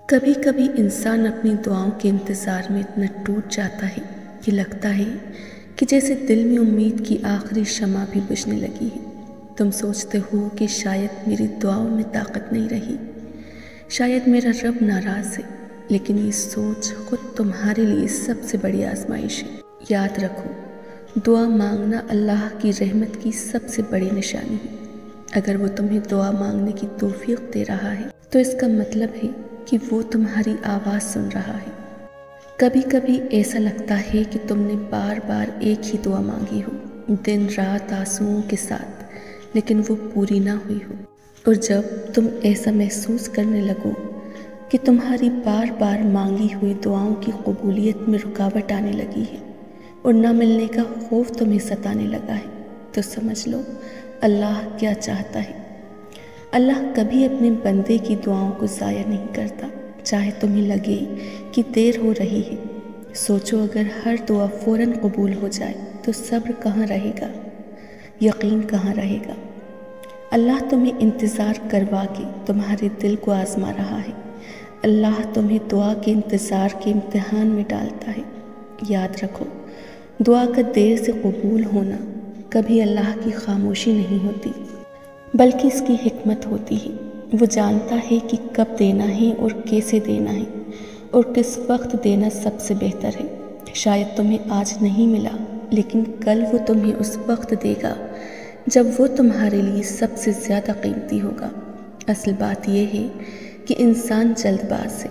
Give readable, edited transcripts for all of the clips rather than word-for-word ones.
کبھی کبھی انسان اپنی دعاؤں کے انتظار میں اتنا ٹوٹ جاتا ہے کہ لگتا ہے کہ جیسے دل میں امید کی آخری شمع بھی بجھنے لگی ہے۔ تم سوچتے ہو کہ شاید میری دعاؤں میں طاقت نہیں رہی، شاید میرا رب ناراض ہے، لیکن یہ سوچ خود تمہارے لیے سب سے بڑی آزمائش ہے۔ یاد رکھو، دعا مانگنا اللہ کی رحمت کی سب سے بڑی نشانی ہے۔ اگر وہ تمہیں دعا مانگنے کی توفیق دے رہا ہے تو اس کا مطلب ہے کہ وہ تمہاری آواز سن رہا ہے۔ کبھی کبھی ایسا لگتا ہے کہ تم نے بار بار ایک ہی دعا مانگی ہو، دن رات آنسوؤں کے ساتھ، لیکن وہ پوری نہ ہوئی ہو۔ اور جب تم ایسا محسوس کرنے لگو کہ تمہاری بار بار مانگی ہوئی دعاؤں کی قبولیت میں رکاوٹ آنے لگی ہے اور نہ ملنے کا خوف تمہیں ستانے لگا ہے، تو سمجھ لو اللہ کیا چاہتا ہے۔ اللہ کبھی اپنے بندے کی دعاؤں کو ضائع نہیں کرتا، چاہے تمہیں لگے کہ دیر ہو رہی ہے۔ سوچو، اگر ہر دعا فوراً قبول ہو جائے تو صبر کہاں رہے گا، یقین کہاں رہے گا؟ اللہ تمہیں انتظار کروا کے تمہارے دل کو آزما رہا ہے۔ اللہ تمہیں دعا کے انتظار کے امتحان میں ڈالتا ہے۔ یاد رکھو، دعا کا دیر سے قبول ہونا کبھی اللہ کی خاموشی نہیں ہوتی، بلکہ اس کی حکمت ہوتی ہے۔ وہ جانتا ہے کہ کب دینا ہے اور کیسے دینا ہے اور کس وقت دینا سب سے بہتر ہے۔ شاید تمہیں آج نہیں ملا، لیکن کل وہ تمہیں اس وقت دے گا جب وہ تمہارے لیے سب سے زیادہ قیمتی ہوگا۔ اصل بات یہ ہے کہ انسان جلد باز ہے۔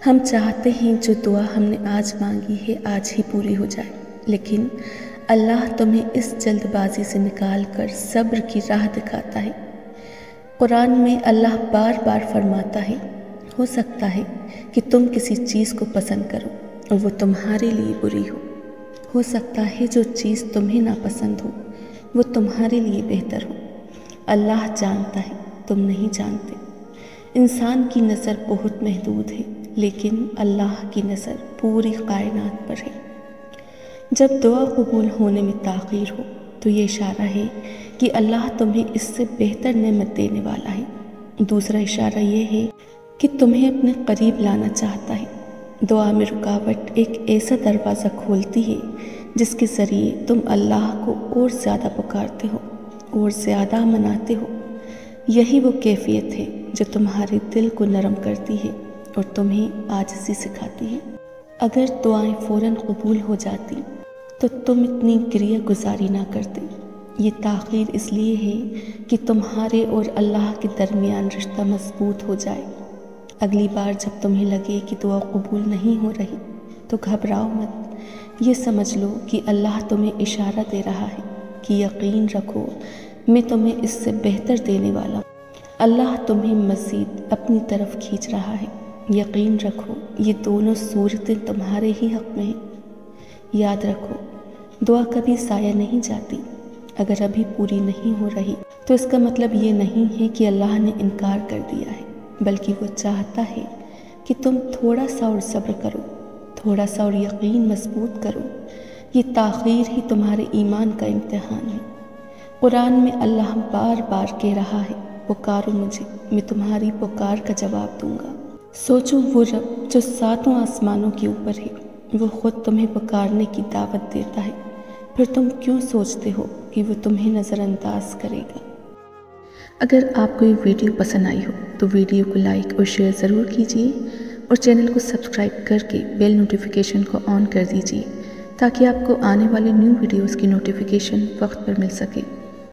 ہم چاہتے ہیں جو دعا ہم نے آج مانگی ہے آج ہی پوری ہو جائے، لیکن اللہ تمہیں اس جلد بازی سے نکال کر صبر کی راہ دکھاتا ہے۔ قرآن میں اللہ بار بار فرماتا ہے، ہو سکتا ہے کہ تم کسی چیز کو پسند کرو اور وہ تمہارے لیے بری ہو سکتا ہے جو چیز تمہیں ناپسند ہو وہ تمہارے لیے بہتر ہو۔ اللہ جانتا ہے، تم نہیں جانتے۔ انسان کی نظر بہت محدود ہے، لیکن اللہ کی نظر پوری کائنات پر ہے۔ جب دعا قبول ہونے میں تاخیر ہو تو یہ اشارہ ہے کہ اللہ تمہیں اس سے بہتر نعمت دینے والا ہے۔ دوسرا اشارہ یہ ہے کہ تمہیں اپنے قریب لانا چاہتا ہے۔ دعا میں رکاوٹ ایک ایسا دروازہ کھولتی ہے جس کے ذریعے تم اللہ کو اور زیادہ پکارتے ہو اور زیادہ مناتے ہو۔ یہی وہ کیفیت ہے جو تمہارے دل کو نرم کرتی ہے اور تمہیں عاجزی سکھاتی ہے۔ اگر دعائیں فوراً قبول ہو جاتی تو تم اتنی گریہ گزاری نہ کرتے۔ یہ تاخیر اس لیے ہے کہ تمہارے اور اللہ کے درمیان رشتہ مضبوط ہو جائے۔ اگلی بار جب تمہیں لگے کہ دعا قبول نہیں ہو رہی تو گھبراؤ مت، یہ سمجھ لو کہ اللہ تمہیں اشارہ دے رہا ہے کہ یقین رکھو، میں تمہیں اس سے بہتر دینے والا ہوں۔ اللہ تمہیں مزید اپنی طرف کھینچ رہا ہے۔ یقین رکھو، یہ دونوں صورتیں تمہارے ہی حق میں ہیں۔ یاد رکھو، دعا کبھی ضائع نہیں جاتی۔ اگر ابھی پوری نہیں ہو رہی تو اس کا مطلب یہ نہیں ہے کہ اللہ نے انکار کر دیا ہے، بلکہ وہ چاہتا ہے کہ تم تھوڑا سا اور صبر کرو، تھوڑا سا اور یقین مضبوط کرو۔ یہ تاخیر ہی تمہارے ایمان کا امتحان ہے۔ قرآن میں اللہ بار بار کہہ رہا ہے، پکارو مجھے، میں تمہاری پکار کا جواب دوں گا۔ سوچو، وہ رب جو ساتوں آسمانوں کے اوپر ہے، وہ خود تمہیں پکارنے کی دعوت دیتا ہے، پھر تم کیوں سوچتے ہو کہ وہ تمہیں نظر انداز کرے گا؟ اگر آپ کو یہ ویڈیو پسند آئی ہو تو ویڈیو کو لائک اور شیئر ضرور کیجیے اور چینل کو سبسکرائب کر کے بیل نوٹیفیکیشن کو آن کر دیجیے تاکہ آپ کو آنے والے نیو ویڈیوز کی نوٹیفیکیشن وقت پر مل سکے۔